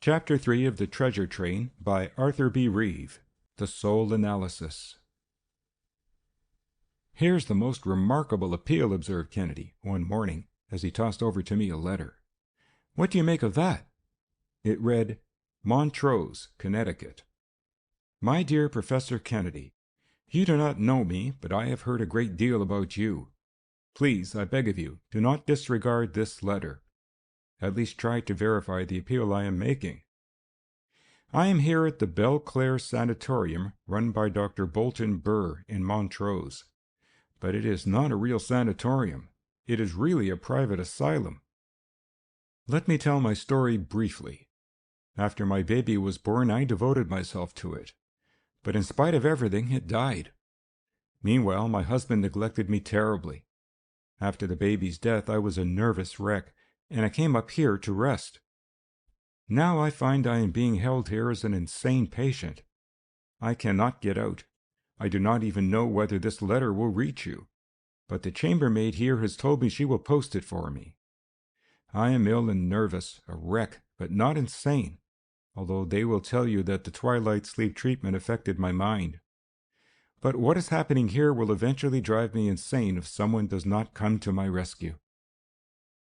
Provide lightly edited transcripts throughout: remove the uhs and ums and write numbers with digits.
Chapter 3 of The Treasure Train by Arthur B. Reeve. The Soul Analysis. "Here's the most remarkable appeal," observed Kennedy, one morning, as he tossed over to me a letter. "What do you make of that?" It read, Montrose, Connecticut. My dear Professor Kennedy, you do not know me, but I have heard a great deal about you. Please, I beg of you, do not disregard this letter. At least try to verify the appeal I am making. I am here at the Belclair Sanatorium, run by Dr. Bolton Burr in Montrose. But it is not a real sanatorium. It is really a private asylum. Let me tell my story briefly. After my baby was born, I devoted myself to it. But in spite of everything, it died. Meanwhile, my husband neglected me terribly. After the baby's death, I was a nervous wreck, and I came up here to rest. Now I find I am being held here as an insane patient. I cannot get out. I do not even know whether this letter will reach you, but the chambermaid here has told me she will post it for me. I am ill and nervous, a wreck, but not insane, although they will tell you that the twilight sleep treatment affected my mind. But what is happening here will eventually drive me insane if someone does not come to my rescue.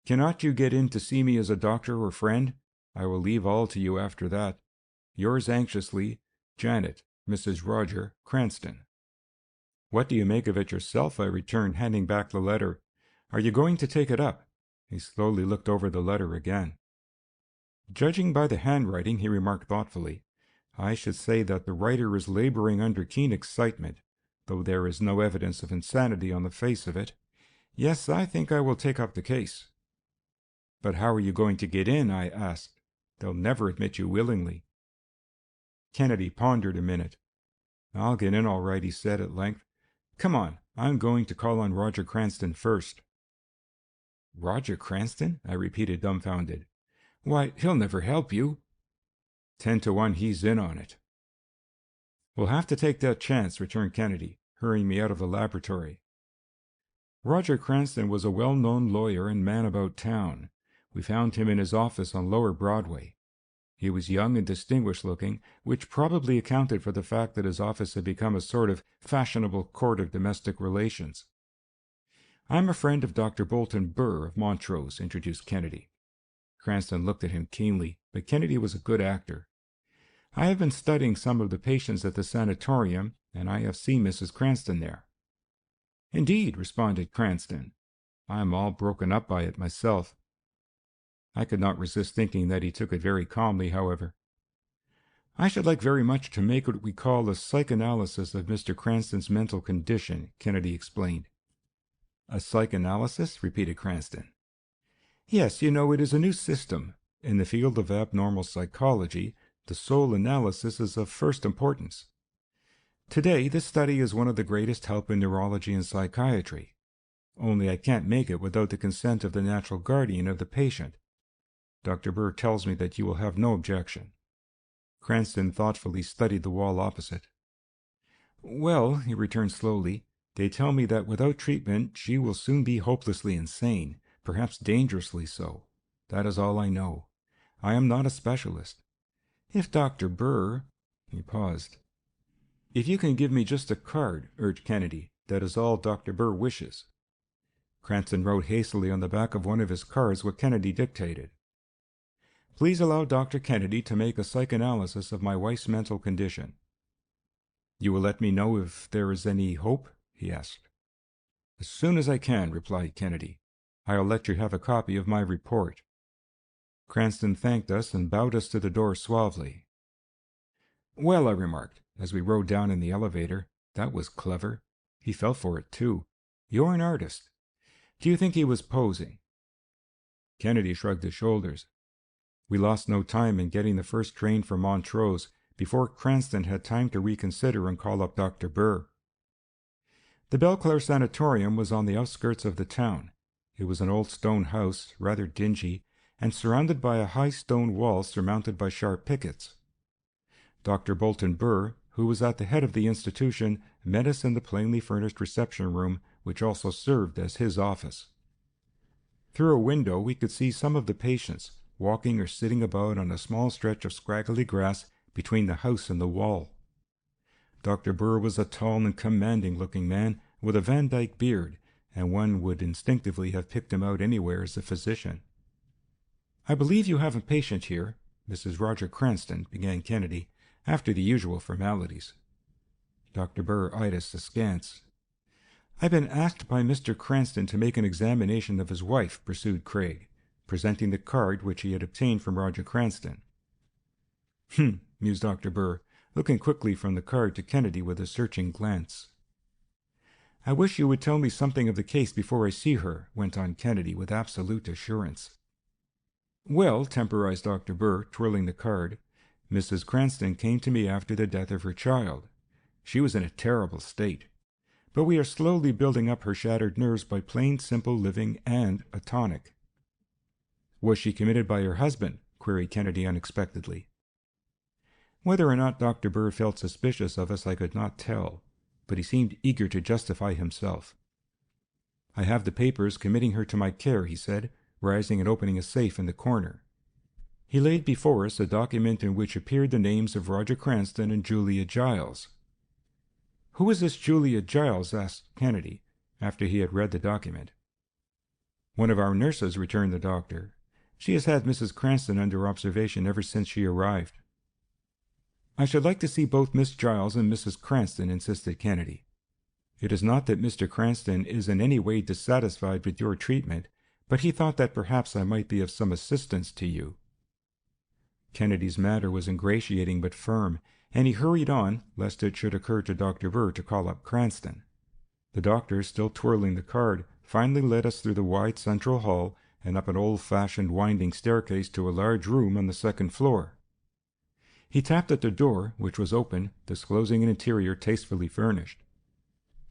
Cannot you get in to see me as a doctor or friend? I will leave all to you after that. Yours anxiously, Janet, Mrs. Roger Cranston. What do you make of it yourself? I returned, handing back the letter. Are you going to take it up? He slowly looked over the letter again. Judging by the handwriting, he remarked thoughtfully, I should say that the writer is laboring under keen excitement, though there is no evidence of insanity on the face of it. Yes, I think I will take up the case. But how are you going to get in? I asked. They'll never admit you willingly. Kennedy pondered a minute. I'll get in all right, he said at length. Come on, I'm going to call on Roger Cranston first. Roger Cranston? I repeated, dumbfounded. Why, he'll never help you. 10 to 1 he's in on it. We'll have to take that chance, returned Kennedy, hurrying me out of the laboratory. Roger Cranston was a well-known lawyer and man about town. We found him in his office on Lower Broadway. He was young and distinguished-looking, which probably accounted for the fact that his office had become a sort of fashionable court of domestic relations. I'm a friend of Dr. Bolton Burr of Montrose, introduced Kennedy. Cranston looked at him keenly, but Kennedy was a good actor. I have been studying some of the patients at the sanatorium, and I have seen Mrs. Cranston there. Indeed, responded Cranston. I am all broken up by it myself. I could not resist thinking that he took it very calmly, however. I should like very much to make what we call a psychoanalysis of Mr. Cranston's mental condition, Kennedy explained. A psychoanalysis? Repeated Cranston. Yes, you know, it is a new system. In the field of abnormal psychology, the soul analysis is of first importance. Today, this study is one of the greatest help in neurology and psychiatry. Only I can't make it without the consent of the natural guardian of the patient. Dr. Burr tells me that you will have no objection. Cranston thoughtfully studied the wall opposite. Well, he returned slowly, they tell me that without treatment she will soon be hopelessly insane, perhaps dangerously so. That is all I know. I am not a specialist. If Dr. Burr... He paused. If you can give me just a card, urged Kennedy, that is all Dr. Burr wishes. Cranston wrote hastily on the back of one of his cards what Kennedy dictated. Please allow Dr. Kennedy to make a psychoanalysis of my wife's mental condition. You will let me know if there is any hope? He asked. As soon as I can, replied Kennedy. I'll let you have a copy of my report. Cranston thanked us and bowed us to the door suavely. Well, I remarked, as we rode down in the elevator, that was clever. He fell for it, too. You're an artist. Do you think he was posing? Kennedy shrugged his shoulders. We lost no time in getting the first train for Montrose before Cranston had time to reconsider and call up Dr. Burr. The Belclair Sanatorium was on the outskirts of the town. It was an old stone house, rather dingy, and surrounded by a high stone wall surmounted by sharp pickets. Dr. Bolton Burr, who was at the head of the institution, met us in the plainly furnished reception room, which also served as his office. Through a window we could see some of the patients, walking or sitting about on a small stretch of scraggly grass between the house and the wall. Dr. Burr was a tall and commanding-looking man with a Van Dyke beard, and one would instinctively have picked him out anywhere as a physician. "I believe you have a patient here, Mrs. Roger Cranston," began Kennedy, after the usual formalities. Dr. Burr eyed us askance. "I've been asked by Mr. Cranston to make an examination of his wife," pursued Craig, presenting the card which he had obtained from Roger Cranston. Mused Dr. Burr, looking quickly from the card to Kennedy with a searching glance. "I wish you would tell me something of the case before I see her," went on Kennedy with absolute assurance. "Well," temporized Dr. Burr, twirling the card, "Mrs. Cranston came to me after the death of her child. She was in a terrible state. But we are slowly building up her shattered nerves by plain simple living and a tonic." "Was she committed by her husband?" queried Kennedy unexpectedly. Whether or not Dr. Burr felt suspicious of us I could not tell, but he seemed eager to justify himself. "I have the papers committing her to my care," he said, rising and opening a safe in the corner. He laid before us a document in which appeared the names of Roger Cranston and Julia Giles. "Who is this Julia Giles?" asked Kennedy, after he had read the document. "One of our nurses," returned the doctor. "She has had Mrs. Cranston under observation ever since she arrived." "I should like to see both Miss Giles and Mrs. Cranston," insisted Kennedy. "It is not that Mr. Cranston is in any way dissatisfied with your treatment, but he thought that perhaps I might be of some assistance to you." Kennedy's manner was ingratiating but firm, and he hurried on, lest it should occur to Dr. Burr to call up Cranston. The doctor, still twirling the card, finally led us through the wide central hall and up an old-fashioned winding staircase to a large room on the second floor. He tapped at the door, which was open, disclosing an interior tastefully furnished.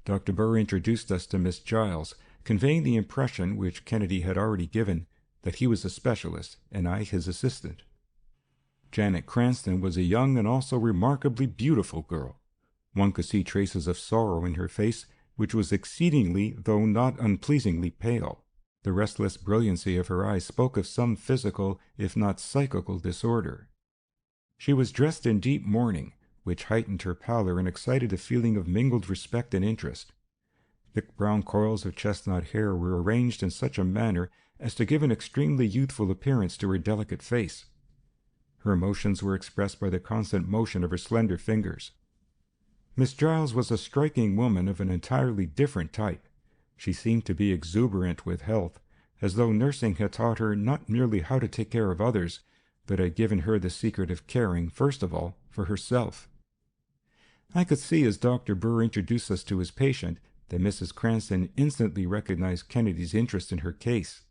Dr. Burr introduced us to Miss Giles, conveying the impression, which Kennedy had already given, that he was a specialist and I his assistant. Janet Cranston was a young and also remarkably beautiful girl. One could see traces of sorrow in her face, which was exceedingly, though not unpleasingly, pale. The restless brilliancy of her eyes spoke of some physical, if not psychical, disorder. She was dressed in deep mourning, which heightened her pallor and excited a feeling of mingled respect and interest. Thick brown coils of chestnut hair were arranged in such a manner as to give an extremely youthful appearance to her delicate face. Her emotions were expressed by the constant motion of her slender fingers. Miss Giles was a striking woman of an entirely different type. She seemed to be exuberant with health, as though nursing had taught her not merely how to take care of others, but had given her the secret of caring, first of all, for herself. I could see, as Dr. Burr introduced us to his patient, that Mrs. Cranston instantly recognized Kennedy's interest in her case.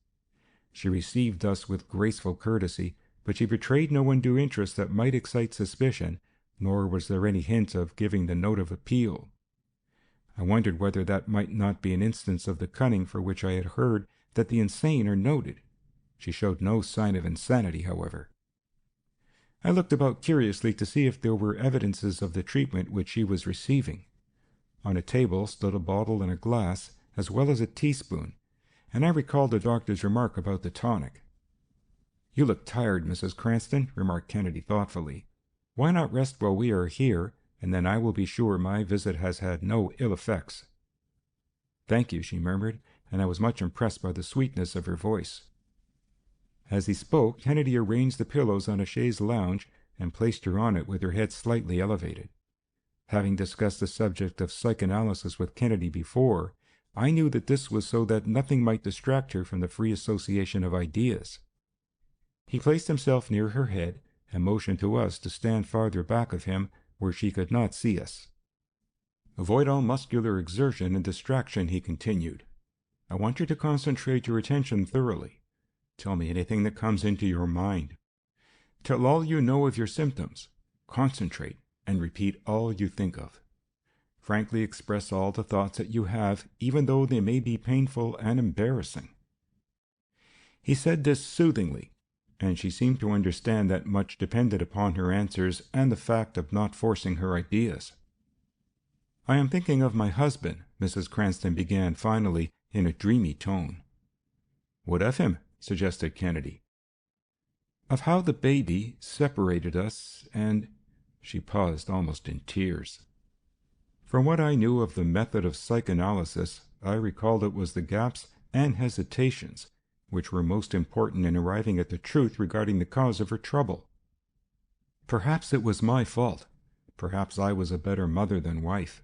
She received us with graceful courtesy, but she betrayed no undue interest that might excite suspicion, nor was there any hint of giving the note of appeal. I wondered whether that might not be an instance of the cunning for which I had heard that the insane are noted. She showed no sign of insanity, however. I looked about curiously to see if there were evidences of the treatment which she was receiving. On a table stood a bottle and a glass, as well as a teaspoon, and I recalled the doctor's remark about the tonic. "You look tired, Mrs. Cranston," remarked Kennedy thoughtfully. "Why not rest while we are here, and then I will be sure my visit has had no ill effects." "Thank you," she murmured, and I was much impressed by the sweetness of her voice. As he spoke, Kennedy arranged the pillows on a chaise lounge and placed her on it with her head slightly elevated. Having discussed the subject of psychoanalysis with Kennedy before, I knew that this was so that nothing might distract her from the free association of ideas. He placed himself near her head and motioned to us to stand farther back of him where she could not see us. "Avoid all muscular exertion and distraction," he continued. "I want you to concentrate your attention thoroughly. Tell me anything that comes into your mind. Tell all you know of your symptoms. Concentrate and repeat all you think of. Frankly express all the thoughts that you have, even though they may be painful and embarrassing." He said this soothingly, and she seemed to understand that much depended upon her answers and the fact of not forcing her ideas. "I am thinking of my husband," Mrs. Cranston began finally, in a dreamy tone. "What of him?" suggested Kennedy. of how the baby separated us and—" She paused, almost in tears. From what I knew of the method of psychoanalysis, I recalled it was the gaps and hesitations which were most important in arriving at the truth regarding the cause of her trouble. Perhaps it was my fault. Perhaps I was a better mother than wife.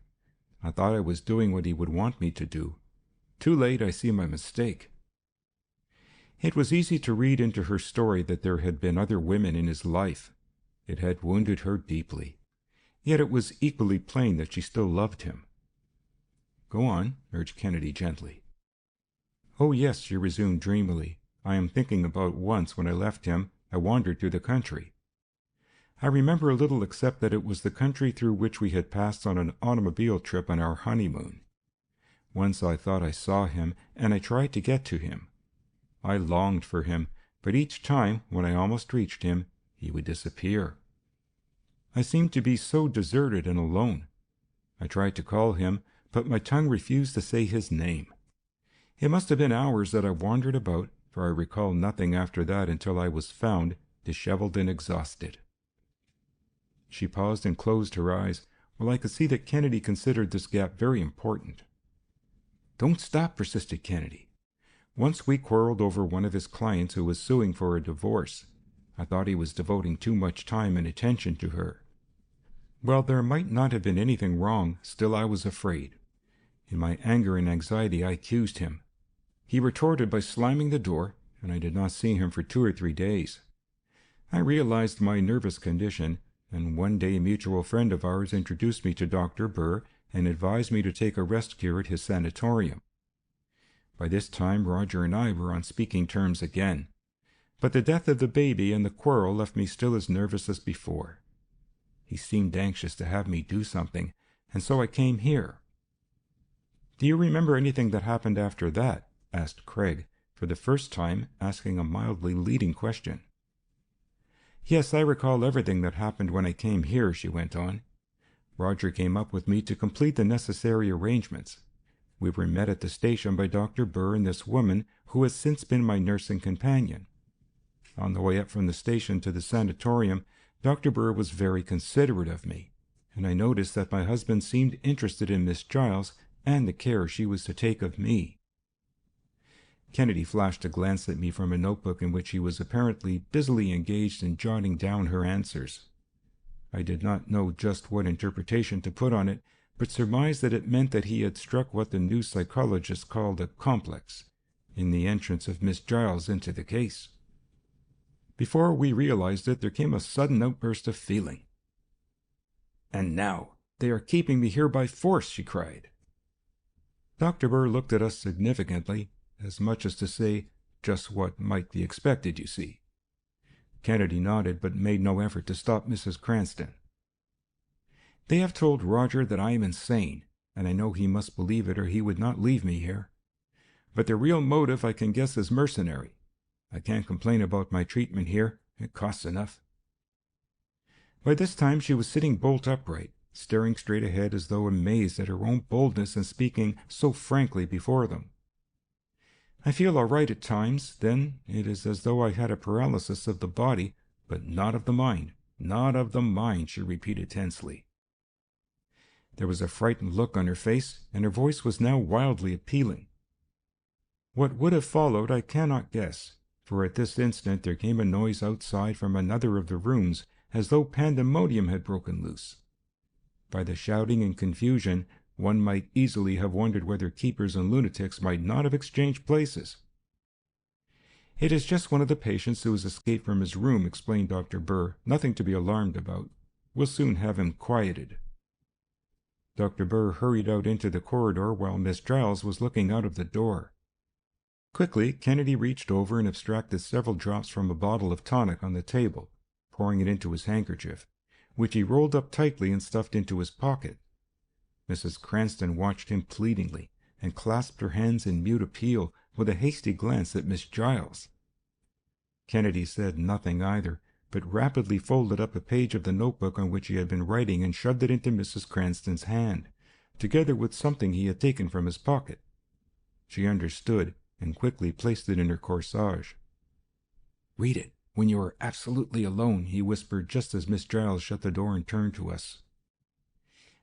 I thought I was doing what he would want me to do. Too late, I see my mistake. It was easy to read into her story that there had been other women in his life. It had wounded her deeply. Yet it was equally plain that she still loved him. "Go on," urged Kennedy gently. "Oh, yes," she resumed dreamily. "I am thinking about once when I left him, I wandered through the country. I remember little except that it was the country through which we had passed on an automobile trip on our honeymoon. Once I thought I saw him, and I tried to get to him. I longed for him, but each time, when I almost reached him, he would disappear. I seemed to be so deserted and alone. I tried to call him, but my tongue refused to say his name. It must have been hours that I wandered about, for I recall nothing after that until I was found, disheveled and exhausted." She paused and closed her eyes, while I could see that Kennedy considered this gap very important. "Don't stop," persisted Kennedy. "Once we quarreled over one of his clients who was suing for a divorce. I thought he was devoting too much time and attention to her. Well, there might not have been anything wrong, still I was afraid. In my anger and anxiety I accused him. He retorted by slamming the door, and I did not see him for 2 or 3 days. I realized my nervous condition, and one day a mutual friend of ours introduced me to Dr. Burr and advised me to take a rest cure at his sanatorium. By this time Roger and I were on speaking terms again, but the death of the baby and the quarrel left me still as nervous as before. He seemed anxious to have me do something, and so I came here." "Do you remember anything that happened after that?" asked Craig, for the first time asking a mildly leading question. "Yes, I recall everything that happened when I came here," she went on. "Roger came up with me to complete the necessary arrangements. We were met at the station by Dr. Burr and this woman who has since been my nursing companion. On the way up from the station to the sanatorium, Dr. Burr was very considerate of me, and I noticed that my husband seemed interested in Miss Giles and the care she was to take of me." Kennedy flashed a glance at me from a notebook in which he was apparently busily engaged in jotting down her answers. I did not know just what interpretation to put on it, but surmised that it meant that he had struck what the new psychologists called a complex in the entrance of Miss Giles into the case. Before we realized it, there came a sudden outburst of feeling. "And now they are keeping me here by force," she cried. Dr. Burr looked at us significantly, as much as to say, "Just what might be expected, you see." Kennedy nodded, but made no effort to stop Mrs. Cranston. "They have told Roger that I am insane, and I know he must believe it or he would not leave me here. But the real motive I can guess is mercenary. I can't complain about my treatment here. It costs enough." By this time she was sitting bolt upright, staring straight ahead as though amazed at her own boldness in speaking so frankly before them. "I feel all right at times, then it is as though I had a paralysis of the body, but not of the mind, not of the mind," she repeated tensely. There was a frightened look on her face, and her voice was now wildly appealing. What would have followed I cannot guess, for at this instant there came a noise outside from another of the rooms, as though pandemonium had broken loose. By the shouting and confusion, one might easily have wondered whether keepers and lunatics might not have exchanged places. "It is just one of the patients who has escaped from his room," explained Dr. Burr. "Nothing to be alarmed about. We'll soon have him quieted." Dr. Burr hurried out into the corridor while Miss Giles was looking out of the door. Quickly, Kennedy reached over and abstracted several drops from a bottle of tonic on the table, pouring it into his handkerchief, which he rolled up tightly and stuffed into his pocket. Mrs. Cranston watched him pleadingly, and clasped her hands in mute appeal, with a hasty glance at Miss Giles. Kennedy said nothing either, but rapidly folded up a page of the notebook on which he had been writing and shoved it into Mrs. Cranston's hand, together with something he had taken from his pocket. She understood, and quickly placed it in her corsage. "Read it," when you are absolutely alone," he whispered just as Miss Giles shut the door and turned to us.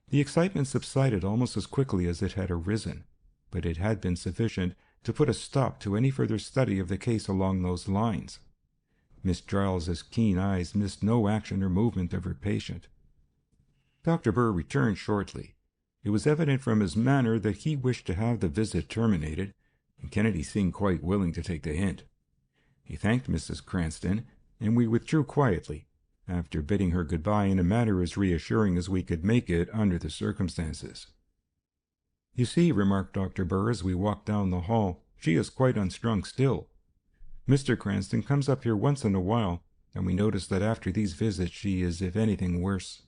The excitement subsided almost as quickly as it had arisen, but it had been sufficient to put a stop to any further study of the case along those lines. Miss Giles's keen eyes missed no action or movement of her patient. Dr. Burr returned shortly. It was evident from his manner that he wished to have the visit terminated, and Kennedy seemed quite willing to take the hint. He thanked Mrs. Cranston, and we withdrew quietly, after bidding her good-bye in a manner as reassuring as we could make it under the circumstances. "You see," remarked Dr. Burr as we walked down the hall, "she is quite unstrung still. Mr. Cranston comes up here once in a while, and we notice that after these visits she is, if anything, worse."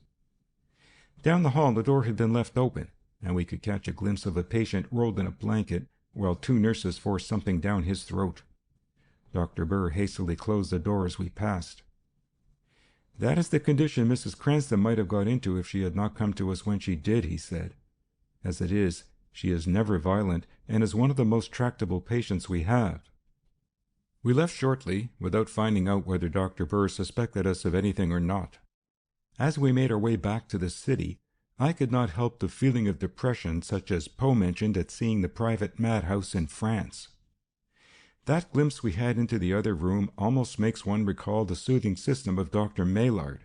Down the hall the door had been left open, and we could catch a glimpse of a patient rolled in a blanket, while 2 nurses forced something down his throat. Dr. Burr hastily closed the door as we passed. "That is the condition Mrs. Cranston might have got into if she had not come to us when she did," he said. "As it is, she is never violent, and is one of the most tractable patients we have." We left shortly, without finding out whether Dr. Burr suspected us of anything or not. As we made our way back to the city, I could not help the feeling of depression such as Poe mentioned at seeing the private madhouse in France. That glimpse we had into the other room almost makes one recall the soothing system of Dr. Maillard.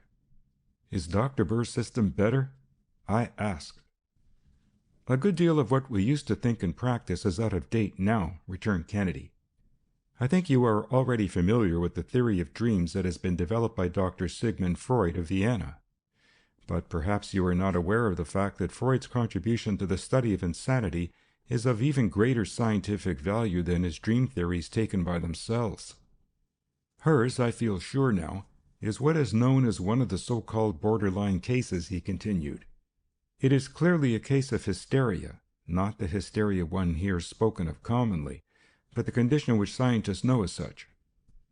Is Dr. Burr's system better? I asked. "A good deal of what we used to think and practice is out of date now," returned Kennedy. "I think you are already familiar with the theory of dreams that has been developed by Dr. Sigmund Freud of Vienna. But perhaps you are not aware of the fact that Freud's contribution to the study of insanity is of even greater scientific value than his dream theories taken by themselves. Hers, I feel sure now, is what is known as one of the so-called borderline cases," he continued. "It is clearly a case of hysteria, not the hysteria one hears spoken of commonly, but the condition which scientists know as such.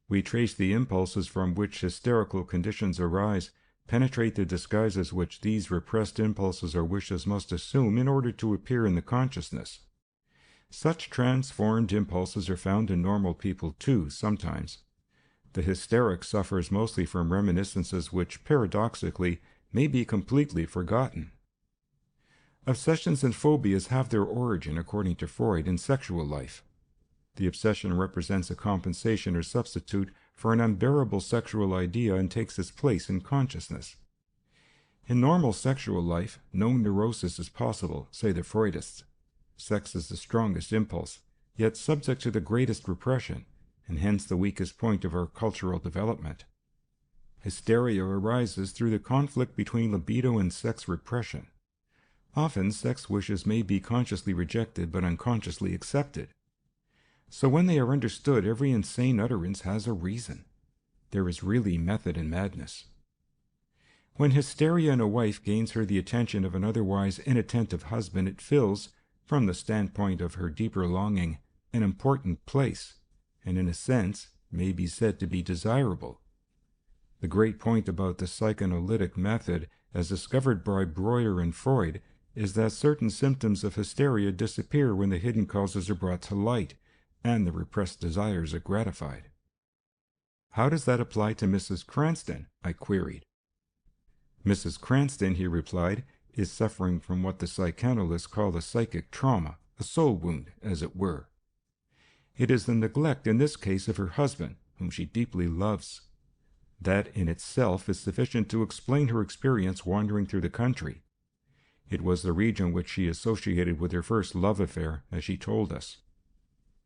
We trace the impulses from which hysterical conditions arise, penetrate the disguises which these repressed impulses or wishes must assume in order to appear in the consciousness. Such transformed impulses are found in normal people too, sometimes. The hysteric suffers mostly from reminiscences which, paradoxically, may be completely forgotten. Obsessions and phobias have their origin, according to Freud, in sexual life. The obsession represents a compensation or substitute for an unbearable sexual idea and takes its place in consciousness. In normal sexual life, no neurosis is possible, say the Freudists. Sex is the strongest impulse, yet subject to the greatest repression, and hence the weakest point of our cultural development. Hysteria arises through the conflict between libido and sex repression. Often sex wishes may be consciously rejected but unconsciously accepted. So when they are understood, every insane utterance has a reason. There is really method in madness. When hysteria in a wife gains her the attention of an otherwise inattentive husband, it fills, from the standpoint of her deeper longing, an important place, and in a sense may be said to be desirable. The great point about the psychoanalytic method, as discovered by Breuer and Freud, is that certain symptoms of hysteria disappear when the hidden causes are brought to light, and the repressed desires are gratified. "How does that apply to Mrs. Cranston?" I queried. "Mrs. Cranston," he replied, "is suffering from what the psychanalysts call a psychic trauma, a soul wound, as it were. It is the neglect in this case of her husband, whom she deeply loves. That in itself is sufficient to explain her experience wandering through the country. It was the region which she associated with her first love affair, as she told us.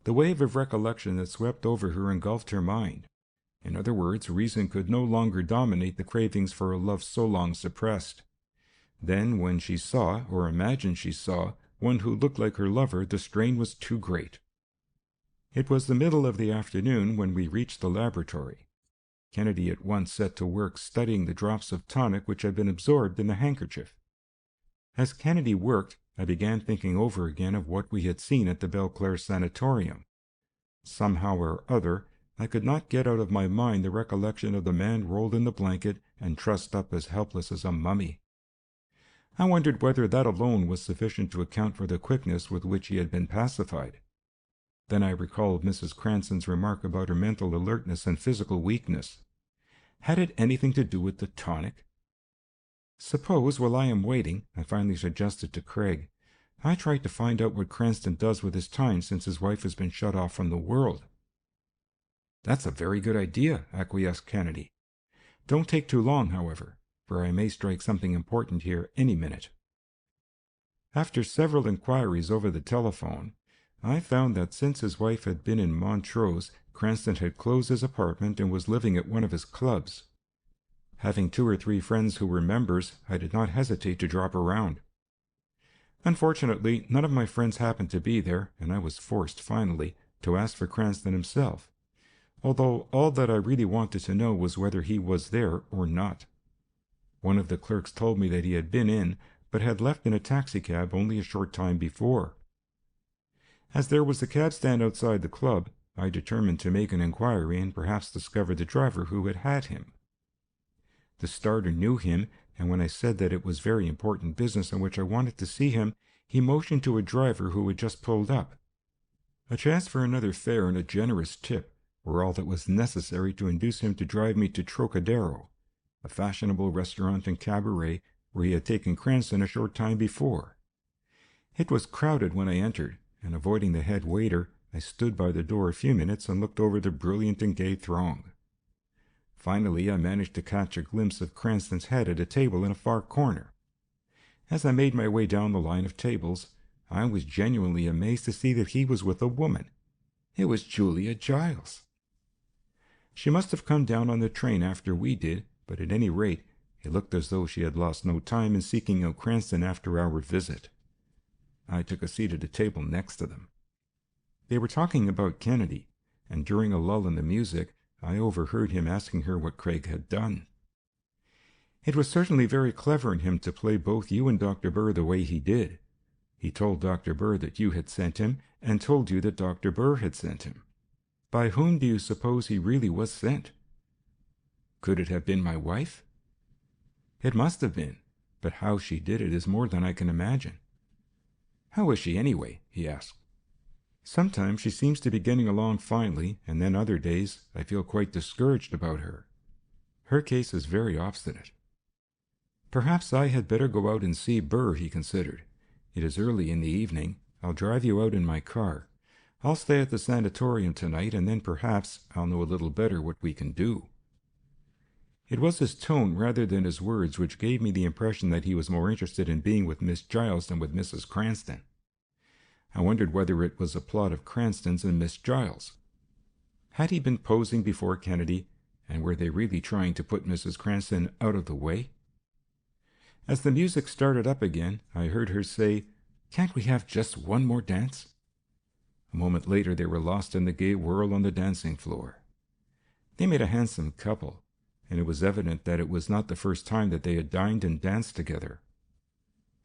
The wave of recollection that swept over her engulfed her mind. In other words, reason could no longer dominate the cravings for a love so long suppressed. Then, when she saw, or imagined she saw, one who looked like her lover, the strain was too great." It was the middle of the afternoon when we reached the laboratory. Kennedy at once set to work studying the drops of tonic which had been absorbed in the handkerchief. As Kennedy worked, I began thinking over again of what we had seen at the Belclair Sanatorium. Somehow or other, I could not get out of my mind the recollection of the man rolled in the blanket and trussed up as helpless as a mummy. I wondered whether that alone was sufficient to account for the quickness with which he had been pacified. Then I recalled Mrs. Cranston's remark about her mental alertness and physical weakness. Had it anything to do with the tonic? Suppose, while I am waiting, I finally suggested to Craig, I tried to find out what Cranston does with his time since his wife has been shut off from the world. That's a very good idea, acquiesced Kennedy. Don't take too long, however, for I may strike something important here any minute. After several inquiries over the telephone, I found that since his wife had been in Montrose, Cranston had closed his apartment and was living at one of his clubs. Having 2 or 3 friends who were members, I did not hesitate to drop around. Unfortunately, none of my friends happened to be there, and I was forced, finally, to ask for Cranston himself, although all that I really wanted to know was whether he was there or not. One of the clerks told me that he had been in, but had left in a taxicab only a short time before. As there was a cab stand outside the club, I determined to make an inquiry and perhaps discover the driver who had him. The starter knew him, and when I said that it was very important business on which I wanted to see him, he motioned to a driver who had just pulled up. A chance for another fare and a generous tip were all that was necessary to induce him to drive me to Trocadero, a fashionable restaurant and cabaret where he had taken Cranston a short time before. It was crowded when I entered, and avoiding the head waiter, I stood by the door a few minutes and looked over the brilliant and gay throng. Finally, I managed to catch a glimpse of Cranston's head at a table in a far corner. As I made my way down the line of tables, I was genuinely amazed to see that he was with a woman. It was Julia Giles. She must have come down on the train after we did, but at any rate, it looked as though she had lost no time in seeking out Cranston after our visit. I took a seat at a table next to them. They were talking about Kennedy, and during a lull in the music, I overheard him asking her what Craig had done. It was certainly very clever in him to play both you and Dr. Burr the way he did. He told Dr. Burr that you had sent him, and told you that Dr. Burr had sent him. By whom do you suppose he really was sent? Could it have been my wife? It must have been, but how she did it is more than I can imagine. How is she anyway? He asked. Sometimes she seems to be getting along finely, and then other days I feel quite discouraged about her. Her case is very obstinate. Perhaps I had better go out and see Burr, he considered. It is early in the evening. I'll drive you out in my car. I'll stay at the sanatorium tonight, and then perhaps I'll know a little better what we can do. It was his tone rather than his words which gave me the impression that he was more interested in being with Miss Giles than with Mrs. Cranston. I wondered whether it was a plot of Cranston's and Miss Giles. Had he been posing before Kennedy, and were they really trying to put Mrs. Cranston out of the way? As the music started up again, I heard her say, "Can't we have just one more dance?" A moment later they were lost in the gay whirl on the dancing floor. They made a handsome couple, and it was evident that it was not the first time that they had dined and danced together.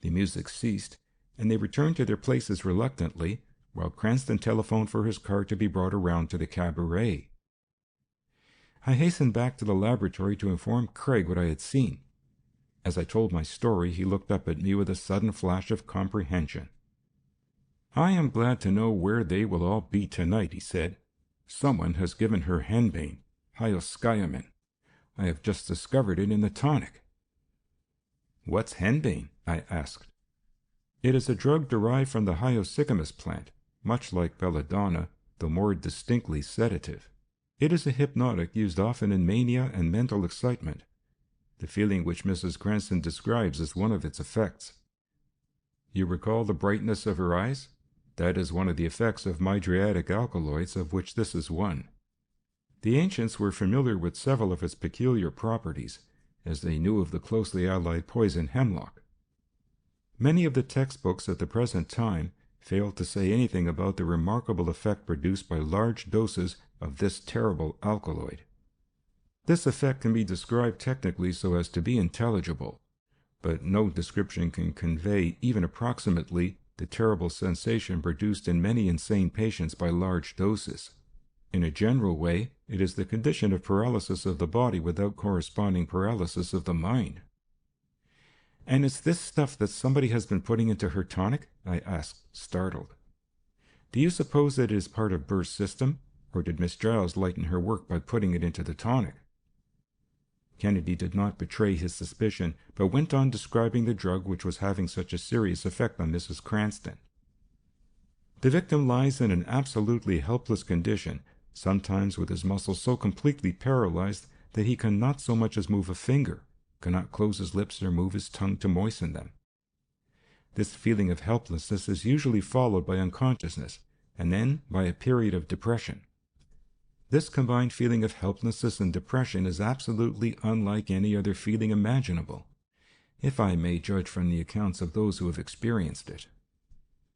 The music ceased, and they returned to their places reluctantly, while Cranston telephoned for his car to be brought around to the cabaret. I hastened back to the laboratory to inform Craig what I had seen. As I told my story, he looked up at me with a sudden flash of comprehension. "I am glad to know where they will all be tonight," he said. "Someone has given her henbane, hyoscyamin. I have just discovered it in the tonic." "What's henbane?" I asked. "It is a drug derived from the hyoscyamus plant, much like belladonna, though more distinctly sedative. It is a hypnotic used often in mania and mental excitement. The feeling which Mrs. Cranston describes is one of its effects. You recall the brightness of her eyes? That is one of the effects of mydriatic alkaloids, of which this is one. The ancients were familiar with several of its peculiar properties, as they knew of the closely allied poison hemlock. Many of the textbooks at the present time fail to say anything about the remarkable effect produced by large doses of this terrible alkaloid. This effect can be described technically so as to be intelligible, but no description can convey even approximately the terrible sensation produced in many insane patients by large doses. In a general way, it is the condition of paralysis of the body without corresponding paralysis of the mind." "And it's this stuff that somebody has been putting into her tonic?" I asked, startled. "Do you suppose that it is part of Burr's system, or did Miss Giles lighten her work by putting it into the tonic?" Kennedy did not betray his suspicion, but went on describing the drug which was having such a serious effect on Mrs. Cranston. The victim lies in an absolutely helpless condition, sometimes with his muscles so completely paralyzed that he can not so much as move a finger, cannot close his lips or move his tongue to moisten them. This feeling of helplessness is usually followed by unconsciousness, and then by a period of depression. This combined feeling of helplessness and depression is absolutely unlike any other feeling imaginable, if I may judge from the accounts of those who have experienced it.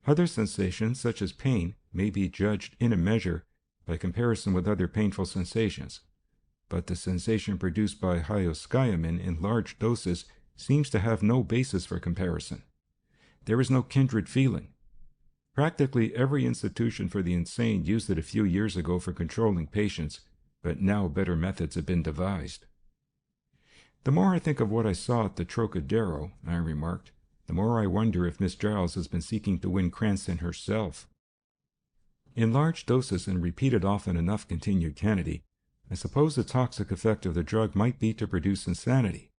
Other sensations, such as pain, may be judged in a measure by comparison with other painful sensations, but the sensation produced by hyoscyamin in large doses seems to have no basis for comparison. There is no kindred feeling. Practically every institution for the insane used it a few years ago for controlling patients, but now better methods have been devised. The more I think of what I saw at the Trocadero, I remarked, the more I wonder if Miss Giles has been seeking to win Cranston herself. In large doses and repeated often enough, continued Kennedy, I suppose the toxic effect of the drug might be to produce insanity.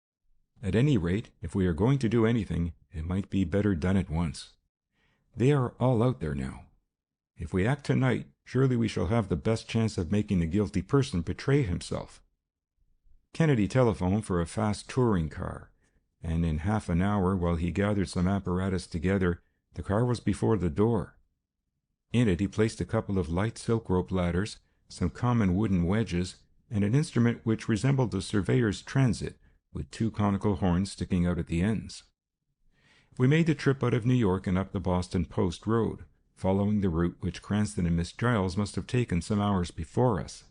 At any rate, if we are going to do anything, it might be better done at once. They are all out there now. If we act tonight, surely we shall have the best chance of making the guilty person betray himself. Kennedy telephoned for a fast touring car, and in half an hour, while he gathered some apparatus together, the car was before the door. In it he placed a couple of light silk rope ladders, some common wooden wedges, and an instrument which resembled a surveyor's transit, with two conical horns sticking out at the ends. We made the trip out of New York and up the Boston Post Road, following the route which Cranston and Miss Giles must have taken some hours before us.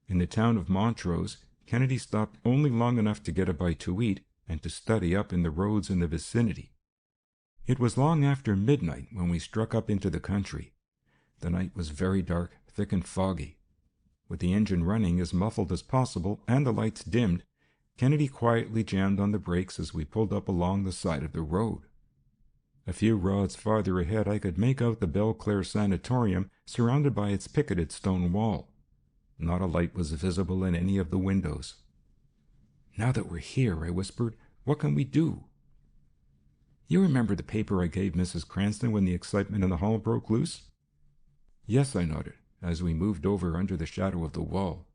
In the town of Montrose, Kennedy stopped only long enough to get a bite to eat and to study up in the roads in the vicinity. It was long after midnight when we struck up into the country. The night was very dark, thick and foggy. With the engine running as muffled as possible and the lights dimmed, Kennedy quietly jammed on the brakes as we pulled up along the side of the road. A few rods farther ahead I could make out the Belclair Sanatorium surrounded by its picketed stone wall. Not a light was visible in any of the windows. "Now that we're here," I whispered, "what can we do?" "You remember the paper I gave Mrs. Cranston when the excitement in the hall broke loose?" "Yes," I nodded, as we moved over under the shadow of the wall.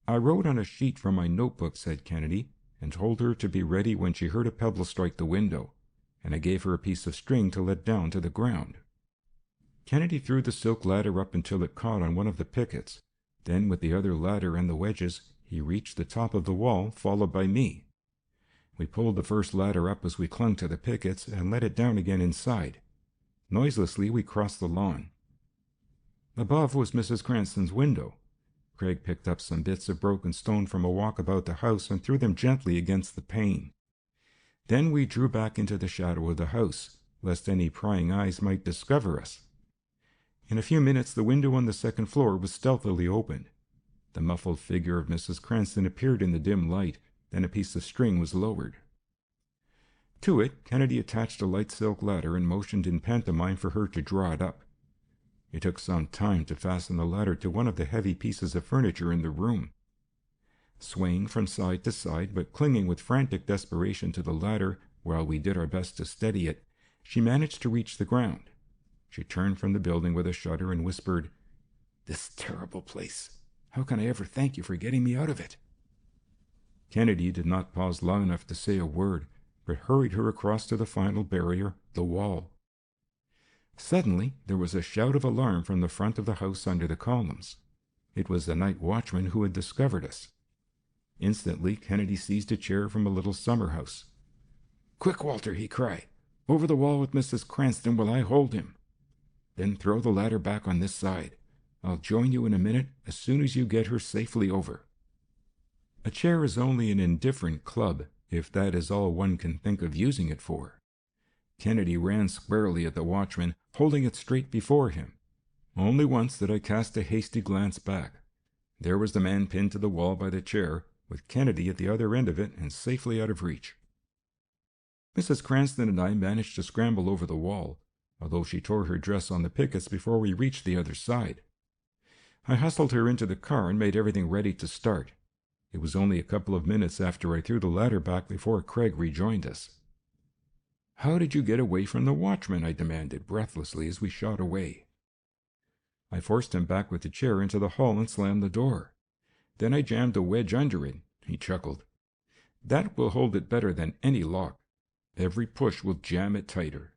"I wrote on a sheet from my notebook," said Kennedy, "and told her to be ready when she heard a pebble strike the window, and I gave her a piece of string to let down to the ground." Kennedy threw the silk ladder up until it caught on one of the pickets. Then, with the other ladder and the wedges, he reached the top of the wall, followed by me. We pulled the first ladder up as we clung to the pickets and let it down again inside. Noiselessly, we crossed the lawn. Above was Mrs. Cranston's window. Craig picked up some bits of broken stone from a walk about the house and threw them gently against the pane. Then we drew back into the shadow of the house, lest any prying eyes might discover us. In a few minutes the window on the second floor was stealthily opened. The muffled figure of Mrs. Cranston appeared in the dim light, then a piece of string was lowered. To it Kennedy attached a light silk ladder and motioned in pantomime for her to draw it up. It took some time to fasten the ladder to one of the heavy pieces of furniture in the room. Swaying from side to side, but clinging with frantic desperation to the ladder while we did our best to steady it, she managed to reach the ground. She turned from the building with a shudder and whispered, "This terrible place! How can I ever thank you for getting me out of it?" Kennedy did not pause long enough to say a word, but hurried her across to the final barrier, the wall. Suddenly there was a shout of alarm from the front of the house under the columns. It was the night watchman who had discovered us. Instantly Kennedy seized a chair from a little summer house. "Quick, Walter," he cried. "Over the wall with Mrs. Cranston while I hold him. Then throw the ladder back on this side. I'll join you in a minute as soon as you get her safely over." A chair is only an indifferent club, if that is all one can think of using it for. Kennedy ran squarely at the watchman, holding it straight before him. Only once did I cast a hasty glance back. There was the man pinned to the wall by the chair, with Kennedy at the other end of it and safely out of reach. Mrs. Cranston and I managed to scramble over the wall, although she tore her dress on the pickets before we reached the other side. I hustled her into the car and made everything ready to start. It was only a couple of minutes after I threw the ladder back before Craig rejoined us. "How did you get away from the watchman?" I demanded breathlessly as we shot away. I forced him back with the chair into the hall and slammed the door. Then I jammed a wedge under it. He chuckled. "That will hold it better than any lock. Every push will jam it tighter."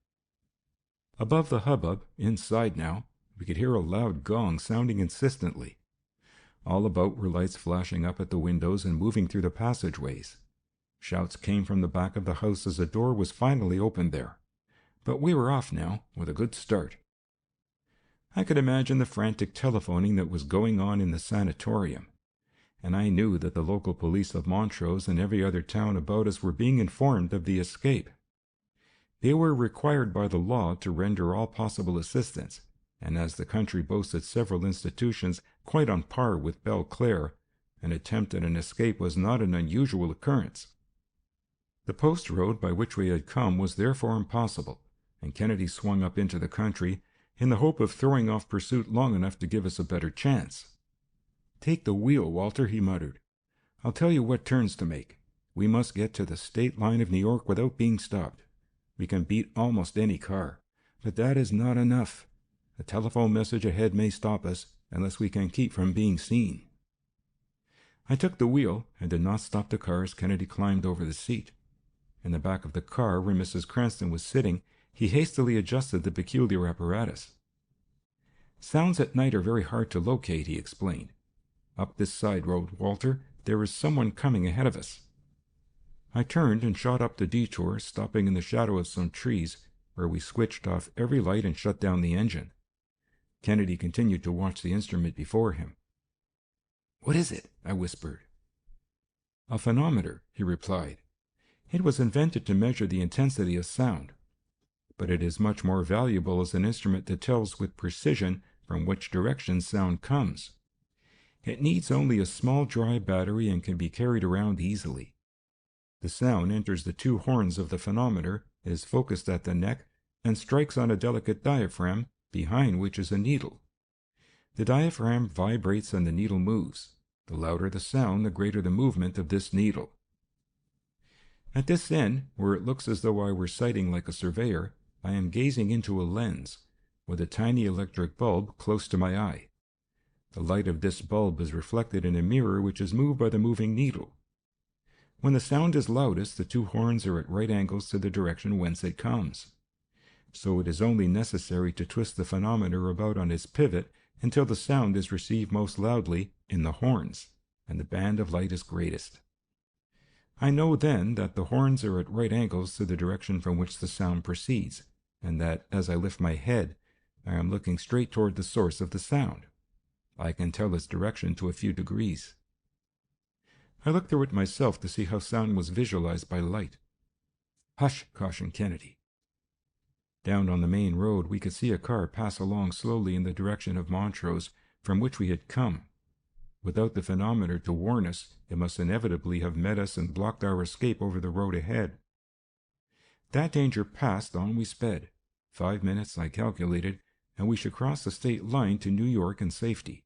Above the hubbub, inside now, we could hear a loud gong sounding insistently. All about were lights flashing up at the windows and moving through the passageways. Shouts came from the back of the house as a door was finally opened there. But we were off now, with a good start. I could imagine the frantic telephoning that was going on in the sanatorium, and I knew that the local police of Montrose and every other town about us were being informed of the escape. They were required by the law to render all possible assistance, and as the country boasted several institutions quite on par with Belclare, an attempt at an escape was not an unusual occurrence. The post road by which we had come was therefore impossible, and Kennedy swung up into the country in the hope of throwing off pursuit long enough to give us a better chance. "Take the wheel, Walter," he muttered. "I'll tell you what turns to make. We must get to the state line of New York without being stopped. We can beat almost any car, but that is not enough. A telephone message ahead may stop us, unless we can keep from being seen." I took the wheel and did not stop the car as Kennedy climbed over the seat. In the back of the car, where Mrs. Cranston was sitting, he hastily adjusted the peculiar apparatus. "Sounds at night are very hard to locate," he explained. "Up this side road, Walter, there is someone coming ahead of us." I turned and shot up the detour, stopping in the shadow of some trees, where we switched off every light and shut down the engine. Kennedy continued to watch the instrument before him. "What is it?" I whispered. "A phonometer," he replied. "It was invented to measure the intensity of sound, but it is much more valuable as an instrument that tells with precision from which direction sound comes. It needs only a small dry battery and can be carried around easily. The sound enters the two horns of the phonometer, is focused at the neck, and strikes on a delicate diaphragm, behind which is a needle. The diaphragm vibrates and the needle moves. The louder the sound, the greater the movement of this needle. At this end, where it looks as though I were sighting like a surveyor, I am gazing into a lens, with a tiny electric bulb close to my eye. The light of this bulb is reflected in a mirror which is moved by the moving needle. When the sound is loudest, the two horns are at right angles to the direction whence it comes. So it is only necessary to twist the phonometer about on its pivot until the sound is received most loudly in the horns, and the band of light is greatest. I know then that the horns are at right angles to the direction from which the sound proceeds, and that as I lift my head, I am looking straight toward the source of the sound. I can tell its direction to a few degrees. I looked through it myself to see how sound was visualized by light. "Hush," cautioned Kennedy. Down on the main road, we could see a car pass along slowly in the direction of Montrose, from which we had come. Without the phonometer to warn us, it must inevitably have met us and blocked our escape over the road ahead. That danger past, on we sped. 5 minutes, I calculated, and we should cross the state line to New York in safety.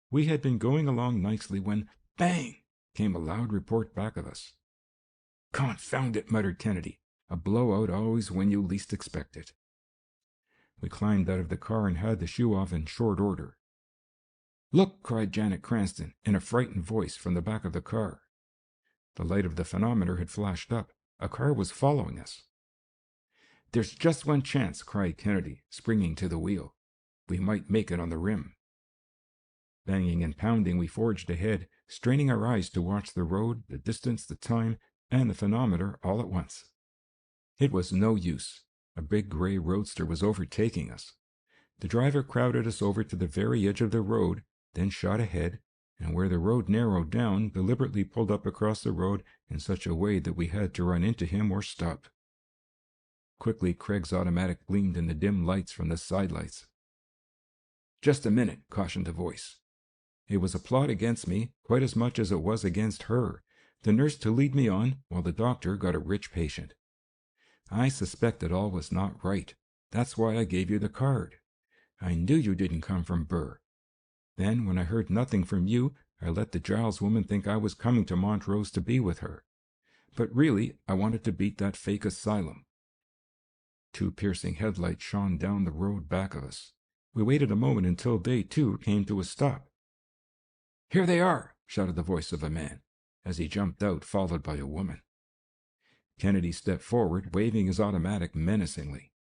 We had been going along nicely when, bang, came a loud report back of us. "Confound it," muttered Kennedy. "A blowout always when you least expect it." We climbed out of the car and had the shoe off in short order. "Look!" cried Janet Cranston, in a frightened voice from the back of the car. The light of the phonometer had flashed up. A car was following us. "There's just one chance," cried Kennedy, springing to the wheel. "We might make it on the rim." Banging and pounding, we forged ahead, straining our eyes to watch the road, the distance, the time, and the phonometer all at once. It was no use. A big gray roadster was overtaking us. The driver crowded us over to the very edge of the road, then shot ahead, and where the road narrowed down, deliberately pulled up across the road in such a way that we had to run into him or stop. Quickly, Craig's automatic gleamed in the dim lights from the sidelights. "Just a minute," cautioned a voice. It was a plot against me, quite as much as it was against her, the nurse to lead me on, while the doctor got a rich patient. I suspected all was not right. That's why I gave you the card. I knew you didn't come from Burr. Then, when I heard nothing from you, I let the Giles woman think I was coming to Montrose to be with her. But really, I wanted to beat that fake asylum. 2 piercing headlights shone down the road back of us. We waited a moment until they, too, came to a stop. "Here they are!" shouted the voice of a man, as he jumped out, followed by a woman. Kennedy stepped forward, waving his automatic menacingly.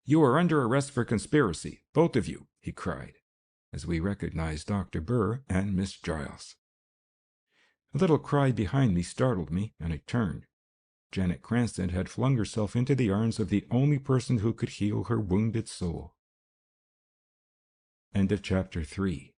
"You are under arrest for conspiracy, both of you," he cried, as we recognized Dr. Burr and Miss Giles. A little cry behind me startled me, and I turned. Janet Cranston had flung herself into the arms of the only person who could heal her wounded soul. End of chapter 3.